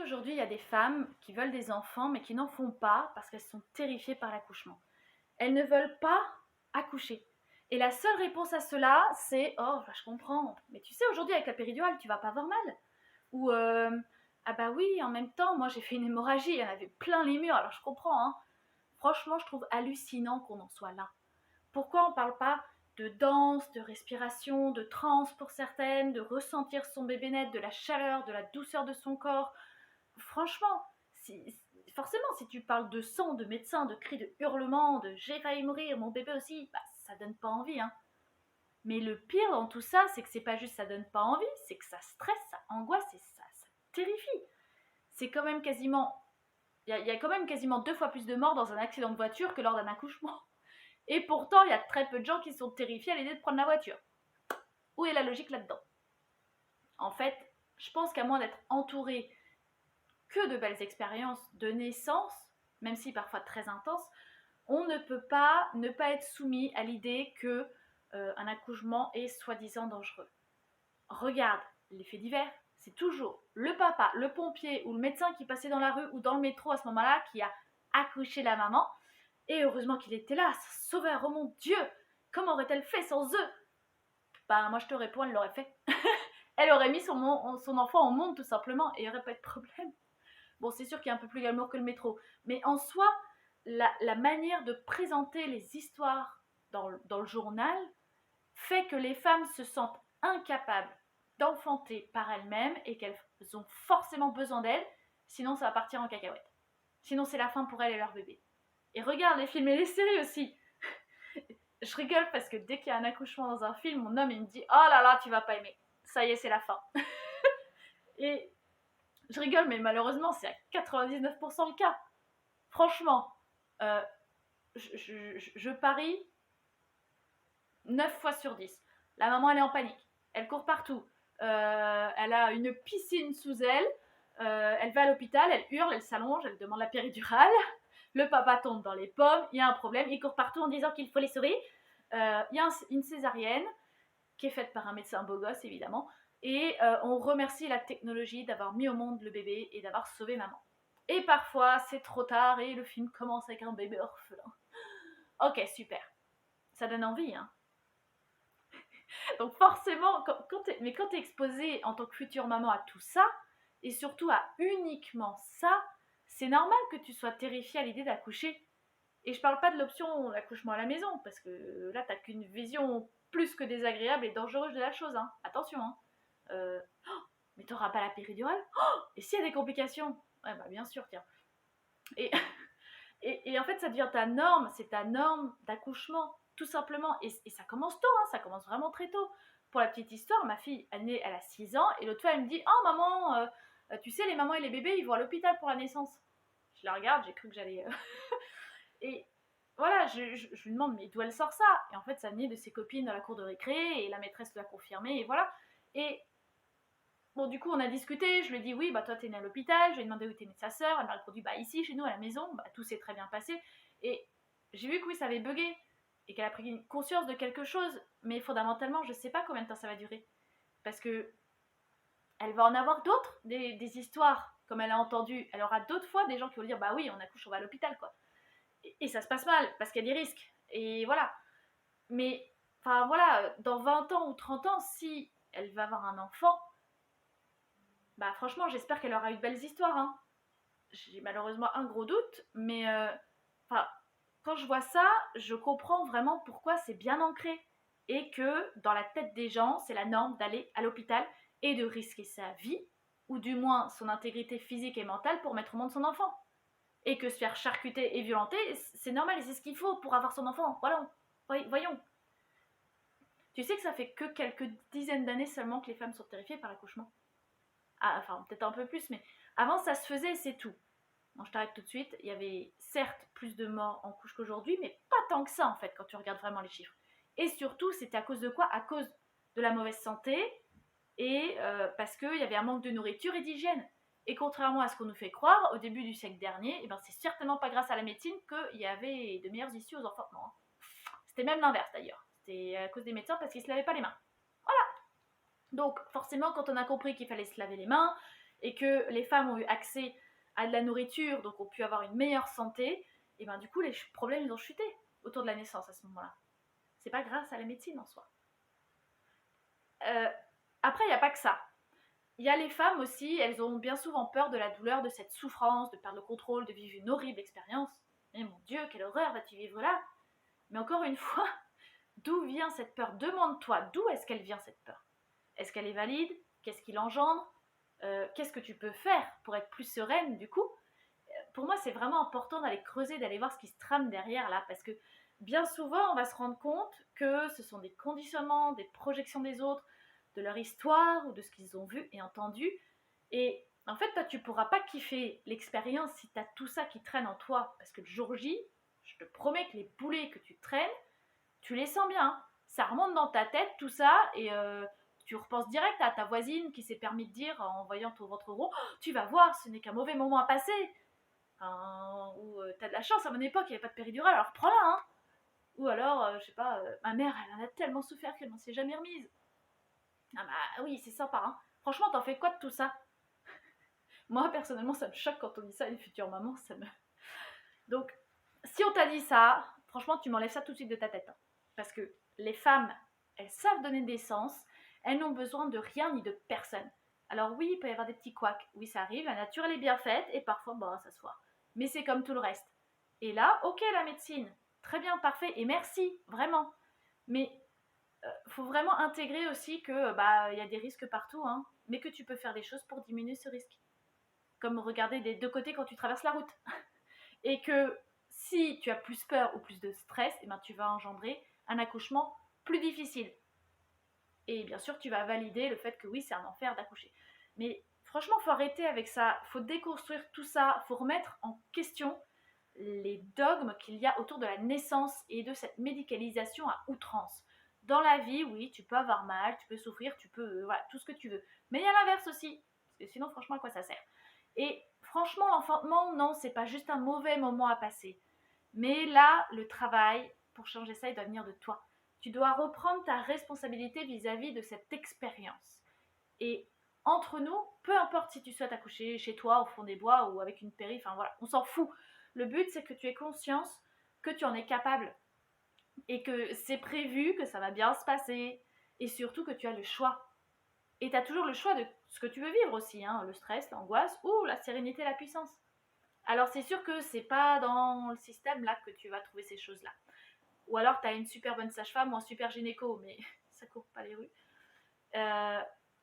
aujourd'hui, il y a des femmes qui veulent des enfants, mais qui n'en font pas parce qu'elles sont terrifiées par l'accouchement. Elles ne veulent pas accoucher. Et la seule réponse à cela, c'est «Oh, bah, je comprends, mais tu sais, aujourd'hui, avec la péridurale, tu vas pas avoir mal.» Ou «Ah bah oui, en même temps, moi, j'ai fait une hémorragie, il y en avait plein les murs, alors je comprends, hein.» Franchement, je trouve hallucinant qu'on en soit là. Pourquoi on ne parle pas de danse, de respiration, de transe pour certaines, de ressentir son bébé naître, de la chaleur, de la douceur de son corps? Franchement, forcément, si tu parles de sang, de médecin, de cris, de hurlements, de j'ai failli mourir, mon bébé aussi, bah, ça donne pas envie, hein. Mais le pire dans tout ça, c'est que c'est pas juste ça donne pas envie, c'est que ça stresse, ça angoisse et ça terrifie. C'est quand même quasiment, il y a quand même quasiment 2 fois plus de morts dans un accident de voiture que lors d'un accouchement. Et pourtant, il y a très peu de gens qui sont terrifiés à l'idée de prendre la voiture. Où est la logique là-dedans? En fait, je pense qu'à moins d'être entouré que de belles expériences de naissance, même si parfois très intenses, on ne peut pas ne pas être soumis à l'idée que un accouchement est soi-disant dangereux. Regarde les faits divers, c'est toujours le papa, le pompier ou le médecin qui passait dans la rue ou dans le métro à ce moment-là qui a accouché la maman. Et heureusement qu'il était là, sa sauveur, oh mon Dieu, comment aurait-elle fait sans eux? Bah moi je te réponds, elle l'aurait fait. Elle aurait mis son enfant au monde tout simplement et il n'y aurait pas de problème. Bon, c'est sûr qu'il y a un peu plus glamour que le métro, mais en soi, la manière de présenter les histoires dans le journal fait que les femmes se sentent incapables d'enfanter par elles-mêmes et qu'elles ont forcément besoin d'aide, sinon ça va partir en cacahuète. Sinon c'est la fin pour elles et leur bébé. Et regarde les films et les séries aussi. Je rigole parce que dès qu'il y a un accouchement dans un film, mon homme il me dit « Oh là là, tu vas pas aimer. Ça y est, c'est la fin. » Et je rigole, mais malheureusement, c'est à 99% le cas. Franchement, euh, je parie 9 fois sur 10. La maman, elle est en panique. Elle court partout. Elle a une piscine sous elle. Elle va à l'hôpital, elle hurle, elle s'allonge, elle demande la péridurale. Le papa tombe dans les pommes, il y a un problème, il court partout en disant qu'il faut les sauver. Il y a une césarienne qui est faite par un médecin beau gosse, évidemment. Et on remercie la technologie d'avoir mis au monde le bébé et d'avoir sauvé maman. Et parfois, c'est trop tard et le film commence avec un bébé orphelin. Ok, super. Ça donne envie, hein. Donc forcément, quand t'es exposée en tant que future maman à tout ça, et surtout à uniquement ça, c'est normal que tu sois terrifiée à l'idée d'accoucher. Et je parle pas de l'option l'accouchement à la maison, parce que là, t'as qu'une vision plus que désagréable et dangereuse de la chose, hein. Attention, hein. Oh, mais t'auras pas la péridurale? Oh, et s'il y a des complications? Ouais, bah bien sûr, tiens. Et, et en fait, ça devient ta norme, c'est ta norme d'accouchement, tout simplement. Et ça commence tôt, hein, ça commence vraiment très tôt. Pour la petite histoire, ma fille, elle a 6 ans, et l'autre fois, elle me dit « Oh maman, tu sais, les mamans et les bébés, ils vont à l'hôpital pour la naissance. » Je la regarde, j'ai cru que j'allais... Et voilà, je lui demande « Mais d'où elle sort ça ?» Et en fait, ça venait de ses copines dans la cour de récré, et la maîtresse l'a confirmé, et voilà. Et bon, du coup, on a discuté, je lui ai dit « Oui, bah toi, t'es née à l'hôpital. » Je lui ai demandé où était née sa sœur, elle m'a répondu « Bah ici, chez nous, à la maison. » Bah tout s'est très bien passé. Et j'ai vu que oui, ça avait bugué, et qu'elle a pris conscience de quelque chose, mais fondamentalement, je sais pas combien de temps ça va durer. Parce que elle va en avoir d'autres, des histoires, comme elle a entendu. Elle aura d'autres fois des gens qui vont dire « Bah oui, on accouche, on va à l'hôpital, quoi. » Et ça se passe mal, parce qu'il y a des risques. Et voilà. Mais, enfin voilà, dans 20 ans ou 30 ans, si elle va avoir un enfant, bah franchement, j'espère qu'elle aura eu de belles histoires, hein. J'ai malheureusement un gros doute, mais enfin, quand je vois ça, je comprends vraiment pourquoi c'est bien ancré. Et que dans la tête des gens, c'est la norme d'aller à l'hôpital et de risquer sa vie, ou du moins son intégrité physique et mentale pour mettre au monde son enfant. Et que se faire charcuter et violenter, c'est normal et c'est ce qu'il faut pour avoir son enfant. Voilà, voyons. Tu sais que ça fait que quelques dizaines d'années seulement que les femmes sont terrifiées par l'accouchement. Ah, enfin, peut-être un peu plus, mais avant ça se faisait, c'est tout. Non, je t'arrête tout de suite. Il y avait certes plus de morts en couche qu'aujourd'hui, mais pas tant que ça en fait, quand tu regardes vraiment les chiffres. Et surtout, c'était à cause de quoi? À cause de la mauvaise santé et parce qu'il y avait un manque de nourriture et d'hygiène. Et contrairement à ce qu'on nous fait croire, au début du siècle dernier, eh ben, c'est certainement pas grâce à la médecine qu'il y avait de meilleures issues aux enfantements. C'était même l'inverse d'ailleurs. C'était à cause des médecins parce qu'ils se lavaient pas les mains. Voilà. Donc forcément, quand on a compris qu'il fallait se laver les mains, et que les femmes ont eu accès à de la nourriture, donc ont pu avoir une meilleure santé, et ben du coup les problèmes ils ont chuté autour de la naissance à ce moment-là. C'est pas grâce à la médecine en soi. Après, il n'y a pas que ça. Il y a les femmes aussi, elles ont bien souvent peur de la douleur, de cette souffrance, de perdre le contrôle, de vivre une horrible expérience. Mais mon Dieu, quelle horreur vas-tu vivre là? Mais encore une fois, d'où vient cette peur? Demande-toi, d'où est-ce qu'elle vient cette peur? Est-ce qu'elle est valide? Qu'est-ce qui l'engendre? Qu'est-ce que tu peux faire pour être plus sereine du coup? Pour moi, c'est vraiment important d'aller creuser, d'aller voir ce qui se trame derrière là, parce que bien souvent, on va se rendre compte que ce sont des conditionnements, des projections des autres, de leur histoire ou de ce qu'ils ont vu et entendu. Et en fait, toi, tu pourras pas kiffer l'expérience si tu as tout ça qui traîne en toi. Parce que le jour J, je te promets que les boulets que tu traînes, tu les sens bien. Hein. Ça remonte dans ta tête, tout ça, et tu repenses direct à ta voisine qui s'est permis de dire en voyant ton ventre rond, oh, tu vas voir, ce n'est qu'un mauvais moment à passer. Ou t'as de la chance, à mon époque, il n'y avait pas de péridurale, alors prends-la. Hein. Ou alors, je sais pas, ma mère, elle en a tellement souffert qu'elle n'en s'est jamais remise. Ah bah oui, c'est sympa. Hein. Franchement, t'en fais quoi de tout ça? Moi, personnellement, ça me choque quand on dit ça à une future maman. Ça me... Donc, si on t'a dit ça, franchement, tu m'enlèves ça tout de suite de ta tête. Hein. Parce que les femmes, elles savent donner des sens. Elles n'ont besoin de rien ni de personne. Alors oui, il peut y avoir des petits couacs. Oui, ça arrive. La nature, elle est bien faite. Et parfois, bah, ça se voit. Mais c'est comme tout le reste. Et là, ok, la médecine. Très bien, parfait. Et merci, vraiment. Mais faut vraiment intégrer aussi que bah il y a des risques partout, hein, mais que tu peux faire des choses pour diminuer ce risque. Comme regarder des deux côtés quand tu traverses la route. Et que si tu as plus peur ou plus de stress, eh ben, tu vas engendrer un accouchement plus difficile. Et bien sûr, tu vas valider le fait que oui, c'est un enfer d'accoucher. Mais franchement, il faut arrêter avec ça. Il faut déconstruire tout ça. Il faut remettre en question les dogmes qu'il y a autour de la naissance et de cette médicalisation à outrance. Dans la vie, oui, tu peux avoir mal, tu peux souffrir, tu peux... voilà, tout ce que tu veux. Mais il y a l'inverse aussi. Parce que sinon, franchement, à quoi ça sert? Et franchement, l'enfantement, non, c'est pas juste un mauvais moment à passer. Mais là, le travail, pour changer ça, il doit venir de toi. Tu dois reprendre ta responsabilité vis-à-vis de cette expérience. Et entre nous, peu importe si tu souhaites accoucher chez toi, au fond des bois ou avec une péri, enfin voilà, on s'en fout. Le but, c'est que tu aies conscience que tu en es capable et que c'est prévu, que ça va bien se passer et surtout que tu as le choix. Et tu as toujours le choix de ce que tu veux vivre aussi, hein, le stress, l'angoisse ou la sérénité, la puissance. Alors c'est sûr que c'est pas dans le système là que tu vas trouver ces choses-là. Ou alors tu as une super bonne sage-femme ou un super gynéco, mais ça court pas les rues.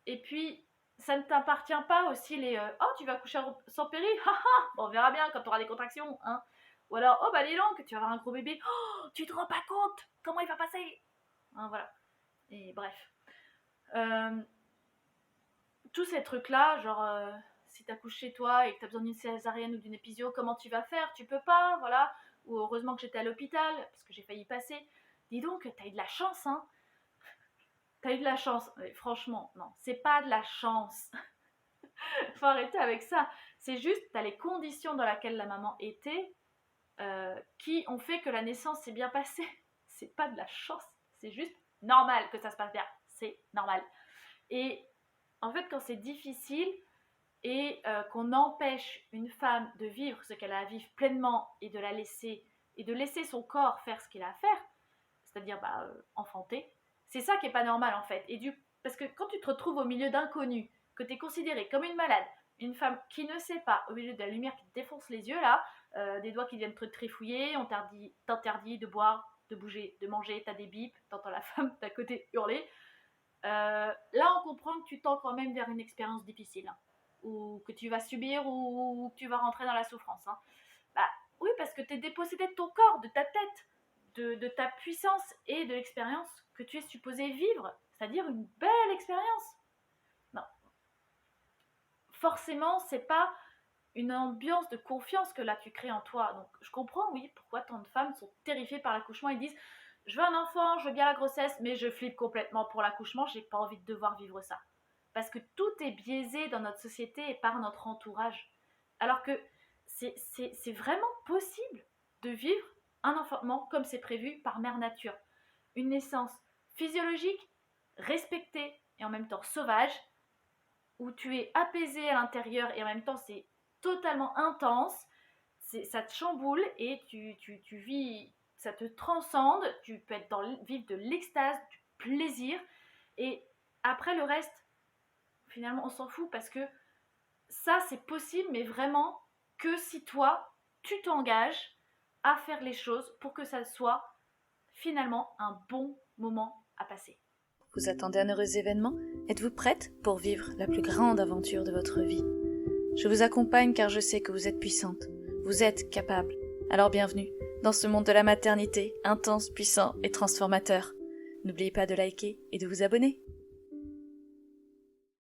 Et puis, ça ne t'appartient pas aussi les oh, tu vas coucher sans péri, bon, on verra bien quand tu auras des contractions. Hein. Ou alors, oh, bah, dis donc, tu vas avoir un gros bébé, oh, tu te rends pas compte comment il va passer. Hein, voilà. Et bref. Tous ces trucs-là, genre, si t'accouches chez toi et que t'as besoin d'une césarienne ou d'une épisio, comment tu vas faire? Tu peux pas, voilà. Ou heureusement que j'étais à l'hôpital, parce que j'ai failli passer. Dis donc, t'as eu de la chance, hein. T'as eu de la chance. Mais franchement, non, c'est pas de la chance. Faut arrêter avec ça. C'est juste, t'as les conditions dans lesquelles la maman était qui ont fait que la naissance s'est bien passée. C'est pas de la chance. C'est juste normal que ça se passe bien. C'est normal. Et en fait, quand c'est difficile et qu'on empêche une femme de vivre ce qu'elle a à vivre pleinement et de la laisser et de laisser son corps faire ce qu'il a à faire, c'est-à-dire enfanter, c'est ça qui est pas normal en fait. Parce que quand tu te retrouves au milieu d'inconnus, que tu es considérée comme une malade, une femme qui ne sait pas, au milieu de la lumière qui te défonce les yeux là, des doigts qui viennent te trifouiller, on t'interdit de boire, de bouger, de manger, t'as des bips, t'entends la femme d'à côté hurler. Là on comprend que tu tends quand même vers une expérience difficile, hein, ou que tu vas subir ou que tu vas rentrer dans la souffrance. Hein. Bah oui, parce que tu es dépossédé de ton corps, de ta tête, de ta puissance et de l'expérience que tu es supposé vivre, c'est-à-dire une belle expérience. Non. Forcément, c'est pas une ambiance de confiance que là tu crées en toi. Donc je comprends, oui, pourquoi tant de femmes sont terrifiées par l'accouchement et disent je veux un enfant, je veux bien la grossesse, mais je flippe complètement pour l'accouchement, j'ai pas envie de devoir vivre ça. Parce que tout est biaisé dans notre société et par notre entourage. Alors que c'est vraiment possible de vivre un enfantement comme c'est prévu par mère nature. Une naissance physiologique, respectée et en même temps sauvage, où tu es apaisé à l'intérieur et en même temps c'est totalement intense, ça te chamboule et tu vis, ça te transcende, tu peux être vivre de l'extase, du plaisir, et après le reste, finalement on s'en fout parce que ça c'est possible, mais vraiment que si toi tu t'engages à faire les choses pour que ça soit finalement un bon moment à passer. Vous attendez un heureux événement? Êtes-vous prête pour vivre la plus grande aventure de votre vie? Je vous accompagne car je sais que vous êtes puissante, vous êtes capable. Alors bienvenue dans ce monde de la maternité, intense, puissant et transformateur. N'oubliez pas de liker et de vous abonner.